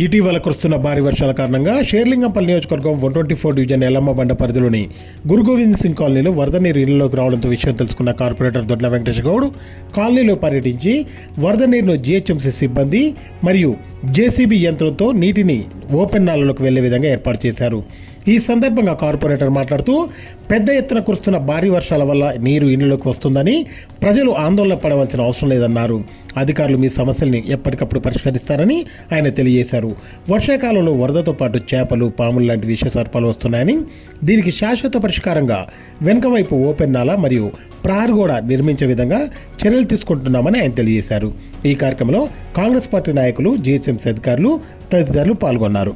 ఇటీవల కురుస్తున్న భారీ వర్షాల కారణంగా షేర్లింగంపల్లి నియోజకవర్గం 124 డివిజన్ ఎల్లమ్మబండ పరిధిలోని గురుగోవింద్ సింగ్ కాలనీలో వరద నీరు ఇళ్లలోకి రావడంతో విషయం తెలుసుకున్న కార్పొరేటర్ దొడ్ల వెంకటేష్ గౌడ్ కాలనీలో పర్యటించి వరద నీరును జీహెచ్ఎంసీ సిబ్బంది మరియు జేసీబీ యంత్రంతో నీటిని ఓపెన్ నాలలోకి వెళ్లే విధంగా ఏర్పాటు చేశారు. ఈ సందర్భంగా కార్పొరేటర్ మాట్లాడుతూ పెద్ద ఎత్తున కురుస్తున్న భారీ వర్షాల వల్ల నీరు ఇళ్లలోకి వస్తుందని, ప్రజలు ఆందోళన పడవలసిన అవసరం లేదన్నారు. అధికారులు మీ సమస్యల్ని ఎప్పటికప్పుడు పరిష్కరిస్తారని ఆయన తెలియజేశారు. వర్షాకాలంలో వరదతో పాటు చేపలు, పాములు లాంటి విష సర్పాలు వస్తున్నాయని, దీనికి శాశ్వత పరిష్కారంగా వెనుక వైపు ఓపెన్ నాలా మరియు ప్రహరీ గోడ నిర్మించే విధంగా చర్యలు తీసుకుంటున్నామని ఆయన తెలియజేశారు. ఈ కార్యక్రమంలో కాంగ్రెస్ పార్టీ నాయకులు, జీహెచ్ఎంసీ అధికారులు తదితరులు పాల్గొన్నారు.